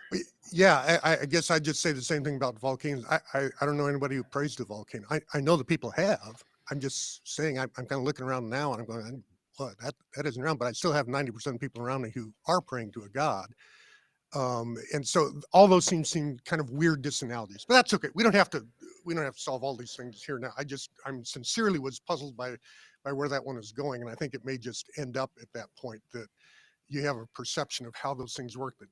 Yeah, I guess I'd just say the same thing about volcanoes. I don't know anybody who prays to a volcano. I know that people have. I'm just saying I'm kind of looking around now and I'm going, what, that isn't around, but I still have 90% of people around me who are praying to a God. And so all those seem kind of weird disanalogies, but that's okay. We don't have to solve all these things here now. I'm sincerely was puzzled by where that one is going. And I think it may just end up at that point that you have a perception of how those things work that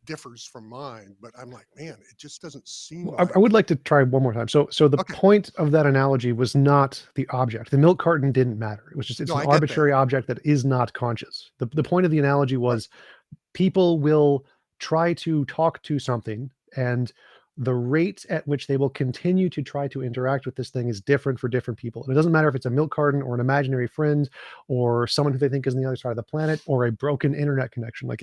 differs from mine. But I'm like, man, it just doesn't seem Well, like. I would like to try one more time. So the Okay. point of that analogy was not the object. The milk carton didn't matter. It was just it's No, an I get that. arbitrary object that is not conscious. The point of the analogy Right. was people will try to talk to something, and the rate at which they will continue to try to interact with this thing is different for different people. And it doesn't matter if it's a milk carton or an imaginary friend or someone who they think is on the other side of the planet or a broken internet connection. Like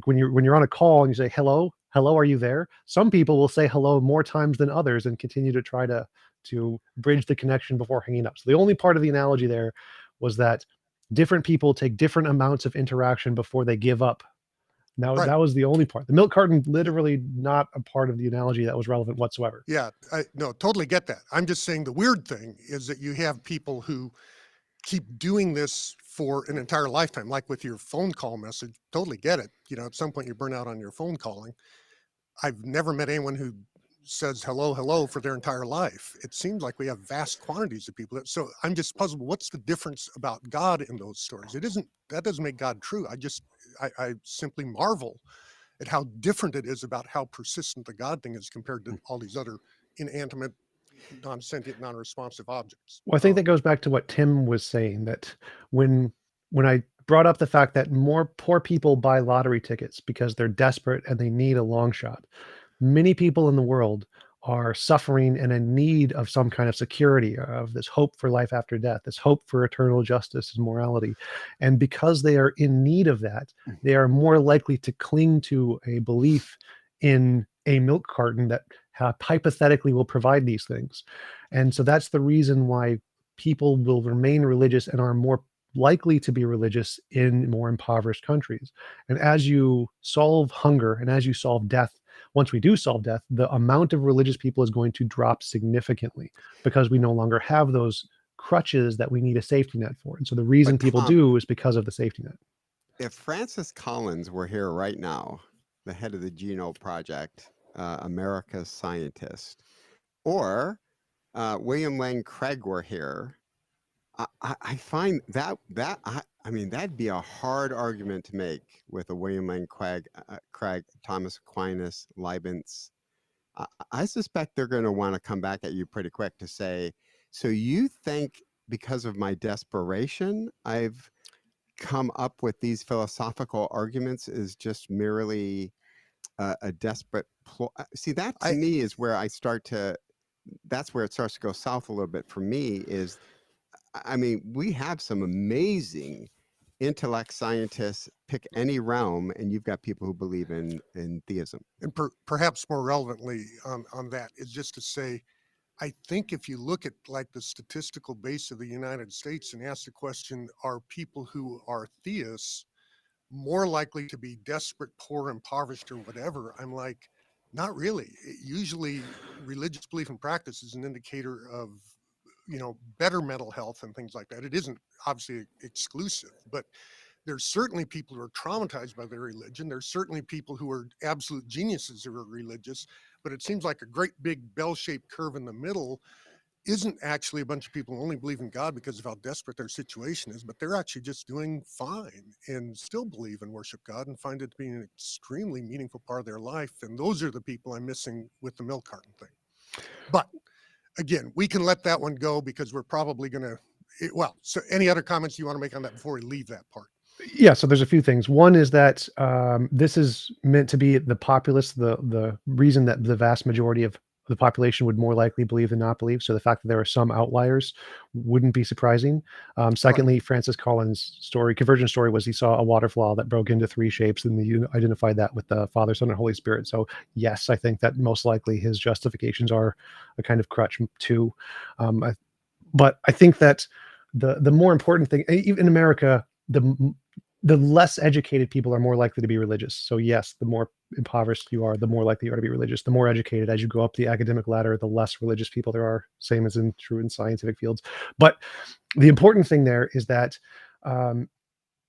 when you're on a call and you say hello, hello, are you there? Some people will say hello more times than others and continue to try to bridge the connection before hanging up. So the only part of the analogy there was that different people take different amounts of interaction before they give up. Now Right. that was the only part. The milk carton literally not a part of the analogy that was relevant whatsoever. Yeah, I no, totally get that. I'm just saying the weird thing is that you have people who keep doing this for an entire lifetime, like with your phone call message. Totally get it. At some point you burn out on your phone calling. I've never met anyone who says hello, hello for their entire life. It seems like we have vast quantities of people. So I'm just puzzled. What's the difference about God in those stories? That doesn't make God true. I simply marvel at how different it is about how persistent the God thing is compared to all these other inanimate, non-sentient, non-responsive objects. Well, I think that goes back to what Tim was saying, that when I brought up the fact that more poor people buy lottery tickets because they're desperate and they need a long shot. Many people in the world are suffering and in need of some kind of security, of this hope for life after death, this hope for eternal justice and morality. And because they are in need of that, they are more likely to cling to a belief in a milk carton that hypothetically will provide these things. And so that's the reason why people will remain religious and are more likely to be religious in more impoverished countries. And as you solve hunger and as you solve death, once we do solve death, the amount of religious people is going to drop significantly because we no longer have those crutches that we need a safety net for. And so the reason But people Tom, do is because of the safety net. if Francis Collins were here right now, the head of the Genome Project, America's scientist, or William Lane Craig were here, I find I mean that'd be a hard argument to make with a William Lane Craig, Thomas Aquinas, Leibniz. I suspect they're going to want to come back at you pretty quick to say, so you think because of my desperation, I've come up with these philosophical arguments is just merely a desperate see, that to I me is where that's where it starts to go south a little bit for me. Is I mean, we have some amazing intellect scientists. Pick any realm, and you've got people who believe in theism. and perhaps more relevantly on that is just to say, I think if you look at like the statistical base of the United States and ask the question, are people who are theists more likely to be desperate, poor, impoverished, or whatever? I'm like, not really. Usually religious belief and practice is an indicator of better mental health and things like that. It isn't obviously exclusive, but there's certainly people who are traumatized by their religion. There's certainly people who are absolute geniuses who are religious, but it seems like a great big bell-shaped curve in the middle isn't actually a bunch of people who only believe in God because of how desperate their situation is, but they're actually just doing fine and still believe and worship God and find it to be an extremely meaningful part of their life. And those are the people I'm missing with the milk carton thing. But again, we can let that one go because we're probably going to, so any other comments you want to make on that before we leave that part? Yeah, so there's a few things. One is that this is meant to be the populace, the reason that the vast majority of the population would more likely believe than not believe. So the fact that there are some outliers wouldn't be surprising. Secondly, Francis Collins' conversion story, was he saw a waterfall that broke into 3 shapes, and you identified that with the Father, Son, and Holy Spirit. So yes, I think that most likely his justifications are a kind of crutch too. But I think that the more important thing, even in America, the less educated people are more likely to be religious. So yes, the more impoverished you are, the more likely you are to be religious. The more educated, as you go up the academic ladder, the less religious people there are. Same as true in scientific fields. But the important thing there is that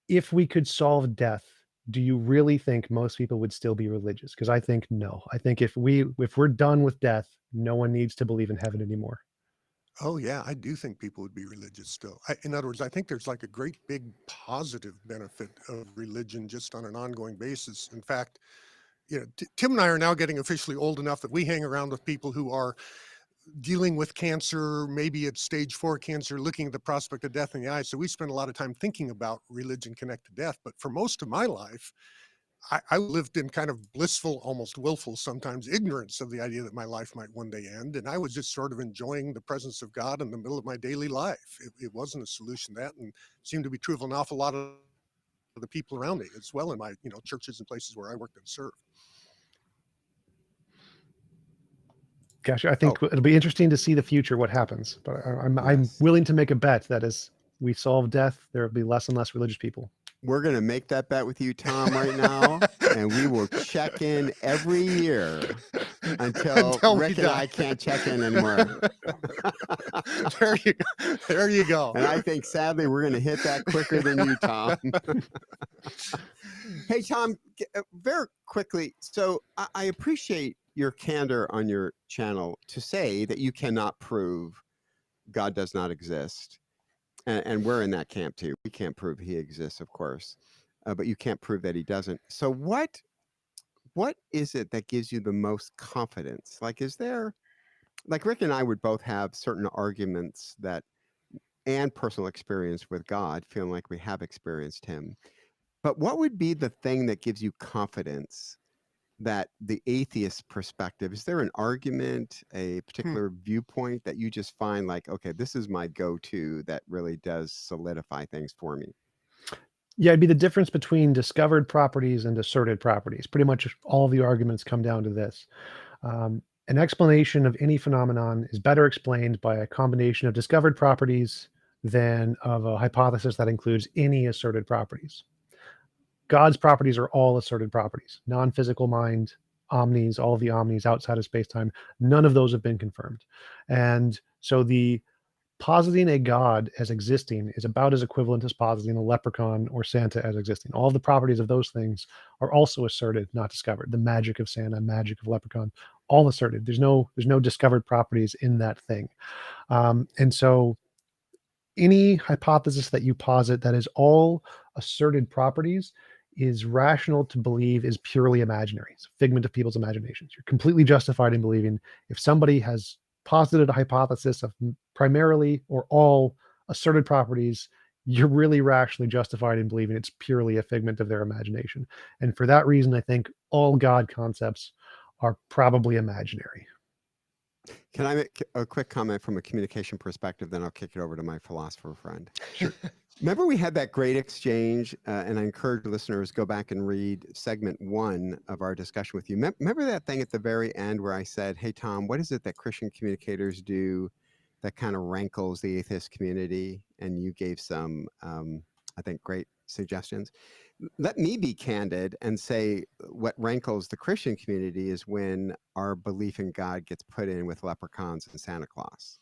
if we could solve death, do you really think most people would still be religious? Because I think no. I think if we're done with death, no one needs to believe in heaven anymore. Oh yeah, I do think people would be religious still. In other words, I think there's like a great big positive benefit of religion just on an ongoing basis. In fact, Tim and I are now getting officially old enough that we hang around with people who are dealing with cancer, maybe it's stage 4 cancer, looking at the prospect of death in the eye. So we spend a lot of time thinking about religion connected to death. But for most of my life, I lived in kind of blissful, almost willful, sometimes ignorance of the idea that my life might one day end. And I was just sort of enjoying the presence of God in the middle of my daily life. It wasn't a solution to that, and seemed to be true of an awful lot of the people around me as well in my, churches and places where I worked and served. Gosh, I think it'll be interesting to see the future, what happens. But I'm willing to make a bet that as we solve death, there will be less and less religious people. We're going to make that bet with you, Tom, right now, and we will check in every year until Rick and I can't check in anymore. There you go. And I think, sadly, we're going to hit that quicker than you, Tom. Hey, Tom, very quickly. So I appreciate your candor on your channel to say that you cannot prove God does not exist. And we're in that camp too. We can't prove he exists, of course, but you can't prove that he doesn't. So what is it that gives you the most confidence? Like, is there, like Rick and I would both have certain arguments and personal experience with God, feeling like we have experienced him. But what would be the thing that gives you confidence that the atheist perspective, is there an argument, a particular viewpoint that you just find like, okay, this is my go-to that really does solidify things for me? Yeah, it'd be the difference between discovered properties and asserted properties. Pretty much all of the arguments come down to this. An explanation of any phenomenon is better explained by a combination of discovered properties than of a hypothesis that includes any asserted properties. God's properties are all asserted properties. Non-physical mind, omnis, all of the omnis outside of space-time, none of those have been confirmed. And so the positing a God as existing is about as equivalent as positing a leprechaun or Santa as existing. All of the properties of those things are also asserted, not discovered. The magic of Santa, magic of leprechaun, all asserted. There's no discovered properties in that thing. And so any hypothesis that you posit that is all asserted properties is rational to believe is purely imaginary. It's a figment of people's imaginations. You're completely justified in believing if somebody has posited a hypothesis of primarily or all asserted properties, you're really rationally justified in believing it's purely a figment of their imagination. And for that reason, I think all God concepts are probably imaginary. Can I make a quick comment from a communication perspective? Then I'll kick it over to my philosopher friend. Sure. Remember we had that great exchange, and I encourage listeners, go back and read segment 1 of our discussion with you. Remember that thing at the very end where I said, hey, Tom, what is it that Christian communicators do that kind of rankles the atheist community? And you gave some, I think, great suggestions. Let me be candid and say what rankles the Christian community is when our belief in God gets put in with leprechauns and Santa Claus.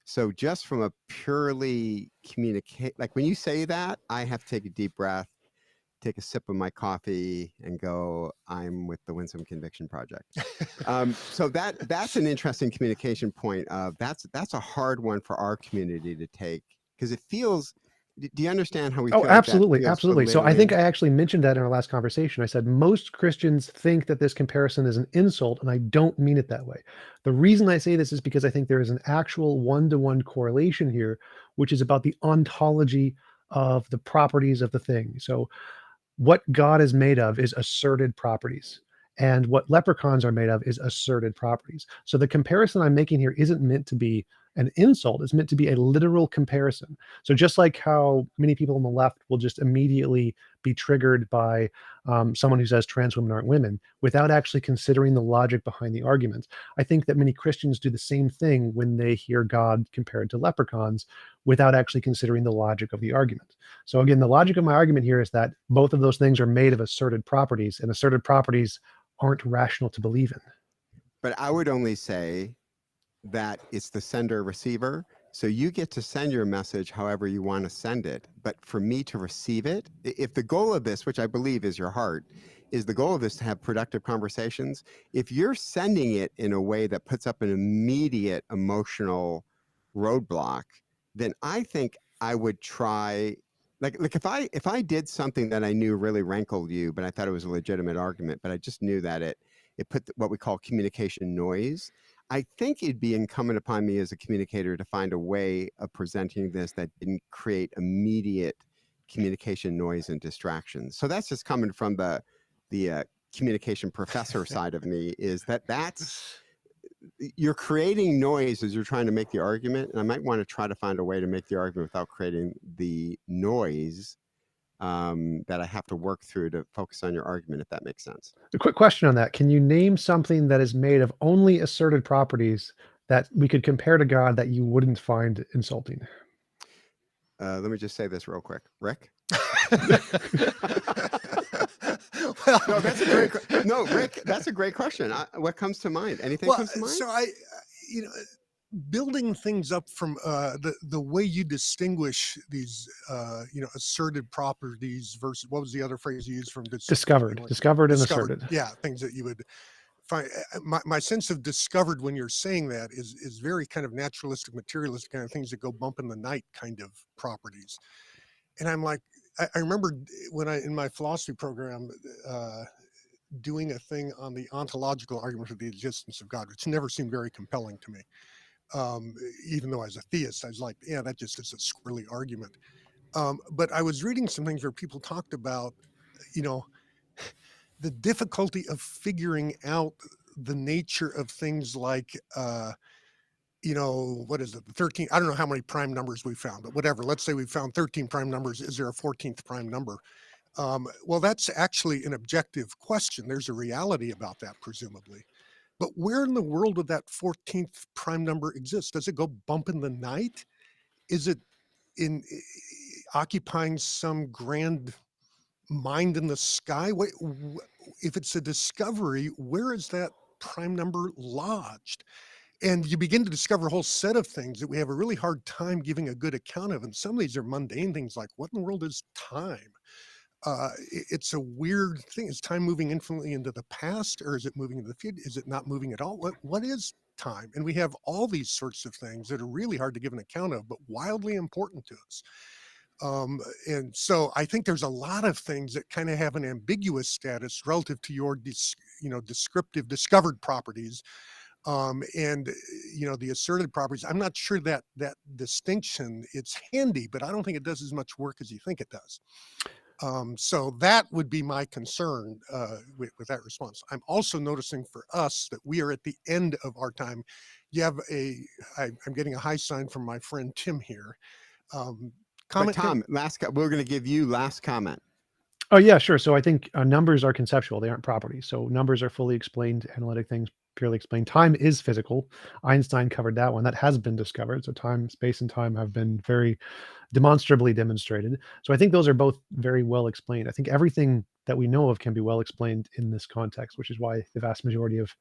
So just from a purely communicate, like when you say that, I have to take a deep breath, take a sip of my coffee, and go, I'm with the Winsome Conviction Project. So that's an interesting communication point. That's a hard one for our community to take, because it feels. Do you understand how we Oh, feel like that absolutely, feels absolutely. So I think belittling? I actually mentioned that in our last conversation. I said most Christians think that this comparison is an insult, and I don't mean it that way. The reason I say this is because I think there is an actual one-to-one correlation here, which is about the ontology of the properties of the thing. So what God is made of is asserted properties. And what leprechauns are made of is asserted properties. So the comparison I'm making here isn't meant to be an insult, it's meant to be a literal comparison. So just like how many people on the left will just immediately be triggered by someone who says trans women aren't women without actually considering the logic behind the argument, I think that many Christians do the same thing when they hear God compared to leprechauns without actually considering the logic of the argument. So again, the logic of my argument here is that both of those things are made of asserted properties, and asserted properties aren't rational to believe in. But I would only say that it's the sender receiver. So you get to send your message however you want to send it. But for me to receive it, if the goal of this, which I believe is your heart, is the goal of this to have productive conversations, if you're sending it in a way that puts up an immediate emotional roadblock, then I think I would try, like if I did something that I knew really rankled you, but I thought it was a legitimate argument, but I just knew that it put what we call communication noise. I think it'd be incumbent upon me as a communicator to find a way of presenting this that didn't create immediate communication noise and distractions. So that's just coming from the communication professor side of me, is that's you're creating noise as you're trying to make the argument, and I might want to try to find a way to make the argument without creating the noise that I have to work through to focus on your argument, if that makes sense. A quick question on that. Can you name something that is made of only asserted properties that we could compare to God that you wouldn't find insulting? Let me just say this real quick, Rick. Well, No, that's a great. No, Rick, that's a great question. What comes to mind? Anything well, comes to mind? so you know, building things up from the way you distinguish these, asserted properties versus, what was the other phrase you used from Discovered and discovered? asserted. Yeah, things that you would find. My sense of discovered when you're saying that is very kind of naturalistic, materialistic kind of things that go bump in the night kind of properties. And I'm like, I remember when in my philosophy program, doing a thing on the ontological argument of the existence of God, which never seemed very compelling to me. Even though I was a theist, I was like, yeah, that just is a squirrely argument. But I was reading some things where people talked about, you know, the difficulty of figuring out the nature of things like, what is it, the 13? I don't know how many prime numbers we found, but whatever. Let's say we found 13 prime numbers. Is there a 14th prime number? Well, that's actually an objective question. There's a reality about that, presumably. But where in the world would that 14th prime number exist? Does it go bump in the night? Is it in occupying some grand mind in the sky? Wait, if it's a discovery, where is that prime number lodged? And you begin to discover a whole set of things that we have a really hard time giving a good account of. And some of these are mundane things like, what in the world is time? It's a weird thing. Is time moving infinitely into the past, or is it moving into the future? Is it not moving at all? What is time? And we have all these sorts of things that are really hard to give an account of, but wildly important to us. And so I think there's a lot of things that kind of have an ambiguous status relative to your descriptive discovered properties, and the asserted properties. I'm not sure that distinction, it's handy, but I don't think it does as much work as you think it does. So that would be my concern with that response. I'm also noticing for us that we are at the end of our time. You have I'm getting a high sign from my friend Tim here. But Comment, Tim? Tom, we're going to give you last comment. Oh yeah, sure. So I think numbers are conceptual; they aren't properties. So numbers are fully explained, analytic things purely explained. Time is physical. Einstein covered that one. That has been discovered. So time, space, and time have been very demonstrably demonstrated. So I think those are both very well explained. I think everything that we know of can be well explained in this context, which is why the vast majority of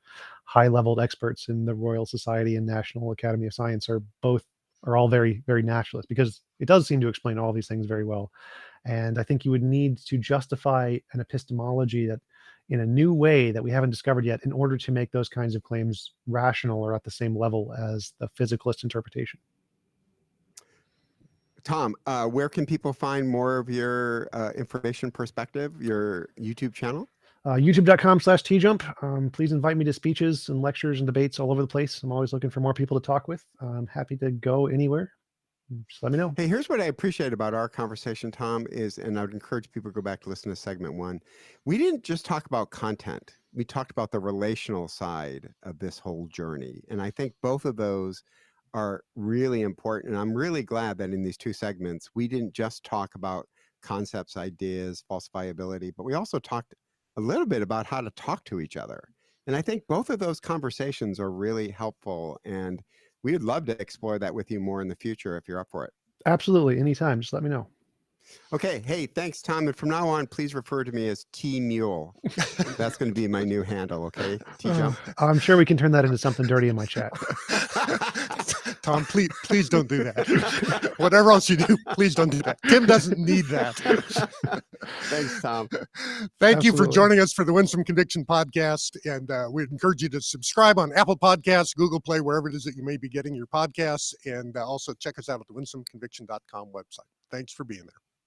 high-leveled experts in the Royal Society and National Academy of Science are both are all very, very naturalist, because it does seem to explain all these things very well. And I think you would need to justify an epistemology that in a new way that we haven't discovered yet in order to make those kinds of claims rational or at the same level as the physicalist interpretation. Tom, where can people find more of your information perspective, your YouTube channel? YouTube.com/TJump. Please invite me to speeches and lectures and debates all over the place. I'm always looking for more people to talk with. I'm happy to go anywhere. Just let me know. Hey, here's what I appreciate about our conversation, Tom, is, and I would encourage people to go back to listen to segment 1. We didn't just talk about content. We talked about the relational side of this whole journey. And I think both of those are really important. And I'm really glad that in these 2 segments, we didn't just talk about concepts, ideas, falsifiability, but we also talked a little bit about how to talk to each other. And I think both of those conversations are really helpful. And we would love to explore that with you more in the future if you're up for it. Absolutely. Anytime. Just let me know. Okay. Hey, thanks, Tom. And from now on, please refer to me as T Mule. That's going to be my new handle. Okay. T-Jump. I'm sure we can turn that into something dirty in my chat. Tom, please don't do that. Whatever else you do, please don't do that. Tim doesn't need that. Thanks, Tom. Thank you for Absolutely. joining us for the Winsome Conviction podcast. And we'd encourage you to subscribe on Apple Podcasts, Google Play, wherever it is that you may be getting your podcasts. And also check us out at the winsomeconviction.com website. Thanks for being there.